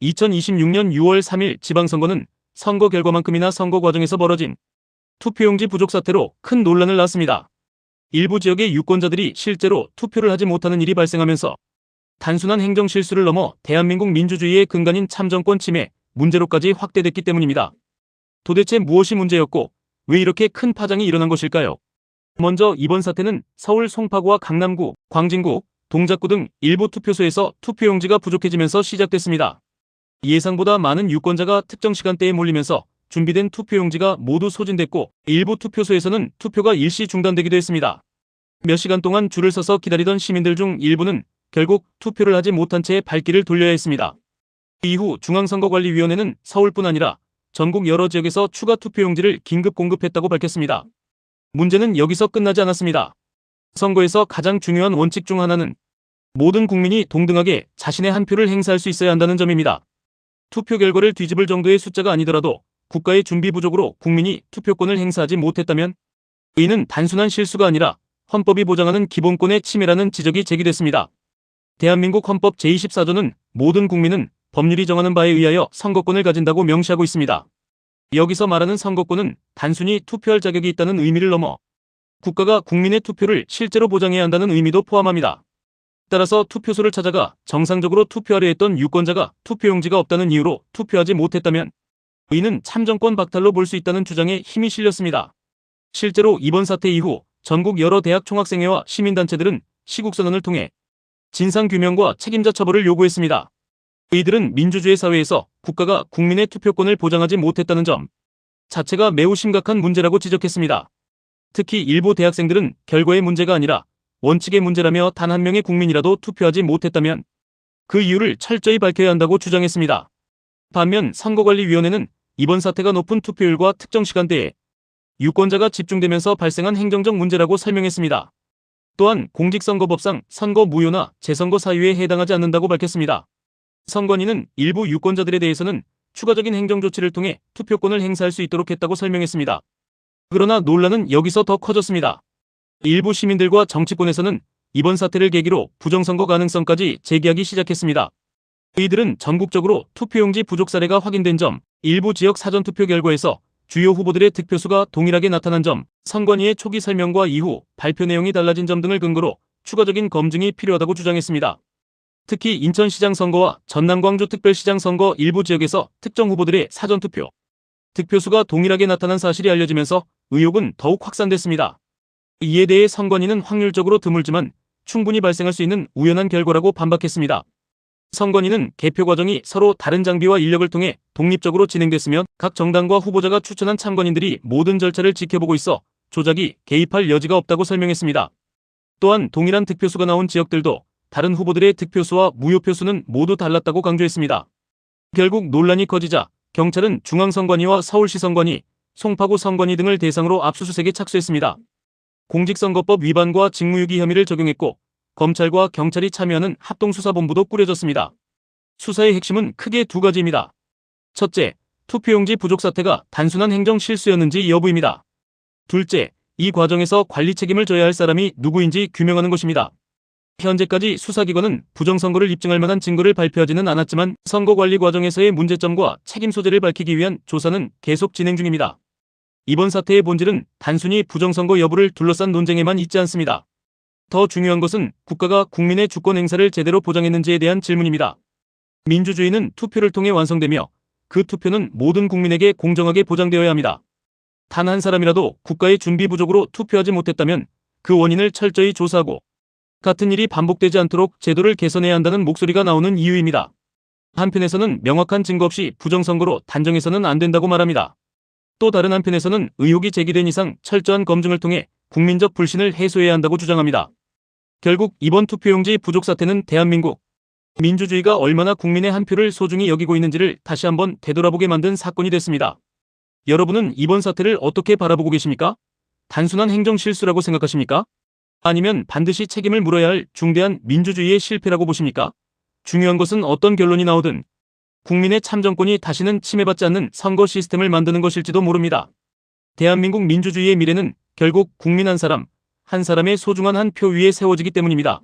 2026년 6월 3일 지방선거는 선거 결과만큼이나 선거 과정에서 벌어진 투표용지 부족 사태로 큰 논란을 낳았습니다. 일부 지역의 유권자들이 실제로 투표를 하지 못하는 일이 발생하면서 단순한 행정 실수를 넘어 대한민국 민주주의의 근간인 참정권 침해 문제로까지 확대됐기 때문입니다. 도대체 무엇이 문제였고 왜 이렇게 큰 파장이 일어난 것일까요? 먼저 이번 사태는 서울 송파구와 강남구, 광진구, 동작구 등 일부 투표소에서 투표용지가 부족해지면서 시작됐습니다. 예상보다 많은 유권자가 특정 시간대에 몰리면서 준비된 투표용지가 모두 소진됐고 일부 투표소에서는 투표가 일시 중단되기도 했습니다. 몇 시간 동안 줄을 서서 기다리던 시민들 중 일부는 결국 투표를 하지 못한 채 발길을 돌려야 했습니다. 이후 중앙선거관리위원회는 서울뿐 아니라 전국 여러 지역에서 추가 투표용지를 긴급 공급했다고 밝혔습니다. 문제는 여기서 끝나지 않았습니다. 선거에서 가장 중요한 원칙 중 하나는 모든 국민이 동등하게 자신의 한 표를 행사할 수 있어야 한다는 점입니다. 투표 결과를 뒤집을 정도의 숫자가 아니더라도 국가의 준비 부족으로 국민이 투표권을 행사하지 못했다면 이는 단순한 실수가 아니라 헌법이 보장하는 기본권의 침해라는 지적이 제기됐습니다. 대한민국 헌법 제24조는 모든 국민은 법률이 정하는 바에 의하여 선거권을 가진다고 명시하고 있습니다. 여기서 말하는 선거권은 단순히 투표할 자격이 있다는 의미를 넘어 국가가 국민의 투표를 실제로 보장해야 한다는 의미도 포함합니다. 따라서 투표소를 찾아가 정상적으로 투표하려 했던 유권자가 투표용지가 없다는 이유로 투표하지 못했다면 이는 참정권 박탈로 볼 수 있다는 주장에 힘이 실렸습니다. 실제로 이번 사태 이후 전국 여러 대학 총학생회와 시민단체들은 시국선언을 통해 진상규명과 책임자 처벌을 요구했습니다. 이들은 민주주의 사회에서 국가가 국민의 투표권을 보장하지 못했다는 점 자체가 매우 심각한 문제라고 지적했습니다. 특히 일부 대학생들은 결과의 문제가 아니라 원칙의 문제라며 단 한 명의 국민이라도 투표하지 못했다면 그 이유를 철저히 밝혀야 한다고 주장했습니다. 반면 선거관리위원회는 이번 사태가 높은 투표율과 특정 시간대에 유권자가 집중되면서 발생한 행정적 문제라고 설명했습니다. 또한 공직선거법상 선거 무효나 재선거 사유에 해당하지 않는다고 밝혔습니다. 선관위는 일부 유권자들에 대해서는 추가적인 행정조치를 통해 투표권을 행사할 수 있도록 했다고 설명했습니다. 그러나 논란은 여기서 더 커졌습니다. 일부 시민들과 정치권에서는 이번 사태를 계기로 부정선거 가능성까지 제기하기 시작했습니다. 이들은 전국적으로 투표용지 부족 사례가 확인된 점, 일부 지역 사전투표 결과에서 주요 후보들의 득표수가 동일하게 나타난 점, 선관위의 초기 설명과 이후 발표 내용이 달라진 점 등을 근거로 추가적인 검증이 필요하다고 주장했습니다. 특히 인천시장 선거와 전남 광주 특별시장 선거 일부 지역에서 특정 후보들의 사전투표, 득표수가 동일하게 나타난 사실이 알려지면서 의혹은 더욱 확산됐습니다. 이에 대해 선관위는 확률적으로 드물지만 충분히 발생할 수 있는 우연한 결과라고 반박했습니다. 선관위는 개표 과정이 서로 다른 장비와 인력을 통해 독립적으로 진행됐으며 각 정당과 후보자가 추천한 참관인들이 모든 절차를 지켜보고 있어 조작이 개입할 여지가 없다고 설명했습니다. 또한 동일한 득표수가 나온 지역들도 다른 후보들의 득표수와 무효표수는 모두 달랐다고 강조했습니다. 결국 논란이 커지자 경찰은 중앙선관위와 서울시 선관위, 송파구 선관위 등을 대상으로 압수수색에 착수했습니다. 공직선거법 위반과 직무유기 혐의를 적용했고 검찰과 경찰이 참여하는 합동수사본부도 꾸려졌습니다. 수사의 핵심은 크게 두 가지입니다. 첫째, 투표용지 부족 사태가 단순한 행정 실수였는지 여부입니다. 둘째, 이 과정에서 관리 책임을 져야 할 사람이 누구인지 규명하는 것입니다. 현재까지 수사기관은 부정선거를 입증할 만한 증거를 발표하지는 않았지만 선거관리 과정에서의 문제점과 책임 소재를 밝히기 위한 조사는 계속 진행 중입니다. 이번 사태의 본질은 단순히 부정선거 여부를 둘러싼 논쟁에만 있지 않습니다. 더 중요한 것은 국가가 국민의 주권 행사를 제대로 보장했는지에 대한 질문입니다. 민주주의는 투표를 통해 완성되며 그 투표는 모든 국민에게 공정하게 보장되어야 합니다. 단 한 사람이라도 국가의 준비 부족으로 투표하지 못했다면 그 원인을 철저히 조사하고 같은 일이 반복되지 않도록 제도를 개선해야 한다는 목소리가 나오는 이유입니다. 한편에서는 명확한 증거 없이 부정선거로 단정해서는 안 된다고 말합니다. 또 다른 한편에서는 의혹이 제기된 이상 철저한 검증을 통해 국민적 불신을 해소해야 한다고 주장합니다. 결국 이번 투표용지 부족 사태는 대한민국 민주주의가 얼마나 국민의 한 표를 소중히 여기고 있는지를 다시 한번 되돌아보게 만든 사건이 됐습니다. 여러분은 이번 사태를 어떻게 바라보고 계십니까? 단순한 행정 실수라고 생각하십니까? 아니면 반드시 책임을 물어야 할 중대한 민주주의의 실패라고 보십니까? 중요한 것은 어떤 결론이 나오든 국민의 참정권이 다시는 침해받지 않는 선거 시스템을 만드는 것일지도 모릅니다. 대한민국 민주주의의 미래는 결국 국민 한 사람, 한 사람의 소중한 한 표 위에 세워지기 때문입니다.